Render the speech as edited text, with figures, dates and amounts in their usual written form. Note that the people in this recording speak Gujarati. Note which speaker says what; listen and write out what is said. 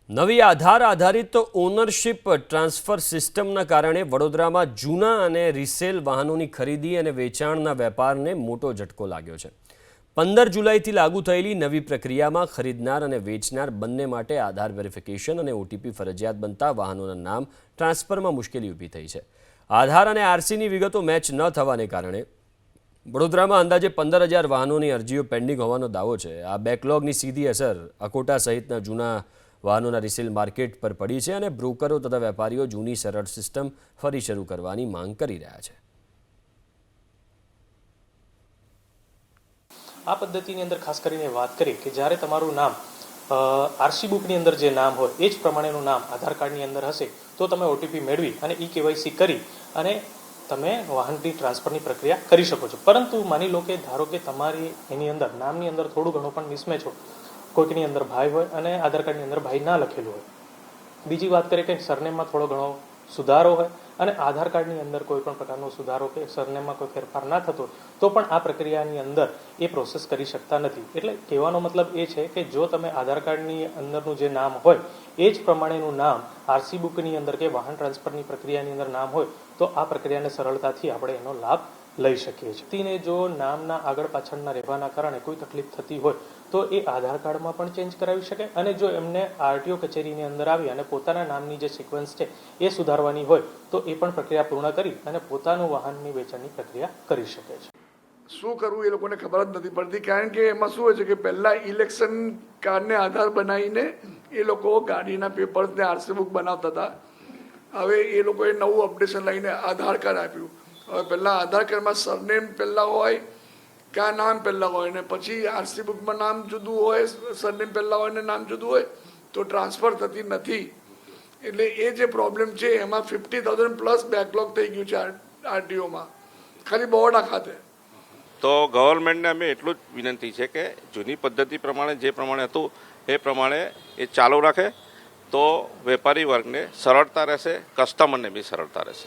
Speaker 1: નવી આધાર આધારિત ઓનરશિપ ટ્રાન્સફર સિસ્ટમના કારણે વડોદરામાં જૂના અને રિસેલ વાહનોની ખરીદી અને વેચાણના વેપારને મોટો ઝટકો લાગ્યો છે। 15 જુલાઈથી લાગુ થયેલી નવી પ્રક્રિયામાં ખરીદનાર અને વેચનાર બંને માટે આધાર વેરિફિકેશન અને ઓટીપી ફરજિયાત બનતા વાહનોના નામ ટ્રાન્સફરમાં મુશ્કેલી ઊભી થઈ છે। આધાર અને આરસીની વિગતો મેચ ન થવાને કારણે વડોદરામાં અંદાજે 15,000 વાહનોની અરજીઓ પેન્ડિંગ હોવાનો દાવો છે। આ બેકલોગની સીધી અસર અકોટા સહિતના જૂના વાહનોના રિસેલ માર્કેટ પર પડી છે અને બ્રોકરો તથા વેપારીઓ જૂની સરળ સિસ્ટમ ફરી શરૂ કરવાની માંગ કરી રહ્યા છે।
Speaker 2: આ પદ્ધતિની અંદર ખાસ કરીને વાત કરીએ કે જ્યારે તમારું નામ આરસી બુકની અંદર જે નામ હોય એ જ પ્રમાણેનું નામ આધાર કાર્ડની અંદર હશે તો તમે ઓટીપી મેળવી અને કેવાયસી કરી અને તમે વાહનની ટ્રાન્સફરની પ્રક્રિયા કરી શકો છો। પરંતુ માની લો કે ધારો કે તમારી એની અંદર નામની અંદર થોડું ઘણું પણ મિસમેચ હોય, કોઈકની અંદર ભાઈ હોય અને આધાર કાર્ડની અંદર ભાઈ ના લખેલું હોય, બીજી વાત કરીએ કે સરનેમમાં થોડો ઘણો સુધારો હોય અને આધાર કાર્ડની અંદર કોઈ પણ પ્રકારનો સુધારો કે સરનેમમાં કોઈ ફેરફાર ના થતો તો પણ આ પ્રક્રિયાની અંદર એ પ્રોસેસ કરી શકતા નથી। એટલે કહેવાનો મતલબ એ છે કે જો તમે આધાર કાર્ડની અંદરનું જે નામ હોય એ જ પ્રમાણેનું નામ આરસી બુકની અંદર કે વાહન ટ્રાન્સફરની પ્રક્રિયાની અંદર નામ હોય તો આ પ્રક્રિયાને સરળતાથી આપણે એનો લાભ લઈ શકીએ છીએ। વ્યક્તિને જો નામના આગળ પાછળના રહેવાના કારણે કોઈ તકલીફ થતી હોય તો એ આધાર કાર્ડમાં પણ ચેન્જ કરાવી શકે અને જો એમને આરટીઓ કચેરીની અંદર આવી અને પોતાના નામની જે સિક્વન્સ છે એ સુધારવાની હોય તો એ પણ પ્રક્રિયા પૂર્ણ કરી અને પોતાનું વાહનની વેચાણની પ્રક્રિયા કરી શકે છે।
Speaker 3: શું કરવું એ લોકોને ખબર જ નથી પડતી, કારણ કે એમાં શું હોય છે કે પહેલાં ઇલેક્શન કાર્ડને આધાર બનાવીને એ લોકો ગાડીના પેપર્સને આરસી બુક બનાવતા હતા। હવે એ લોકોએ નવું અપડેશન લઈને આધાર કાર્ડ આપ્યું। હવે પહેલાં આધાર કાર્ડમાં સરનેમ પહેલાં હોય કે નામ પહેલાં હોય ને પછી આરસી બુકમાં નામ જુદું હોય, સરનેમ પહેલાં હોય ને નામ જુદું હોય તો ટ્રાન્સફર થતી નથી। એટલે એ જે પ્રોબ્લેમ છે એમાં 50,000 પ્લસ બેકલોગ થઈ ગયું છે આરટીઓમાં, ખાલી બહોળા ખાતે।
Speaker 4: તો ગવર્મેન્ટને અમે એટલું જ વિનંતી છે કે જૂની પદ્ધતિ પ્રમાણે જે પ્રમાણે હતું એ પ્રમાણે એ ચાલુ રાખે તો વેપારી વર્ગને સરળતા રહેશે, કસ્ટમરને બી સરળતા રહેશે।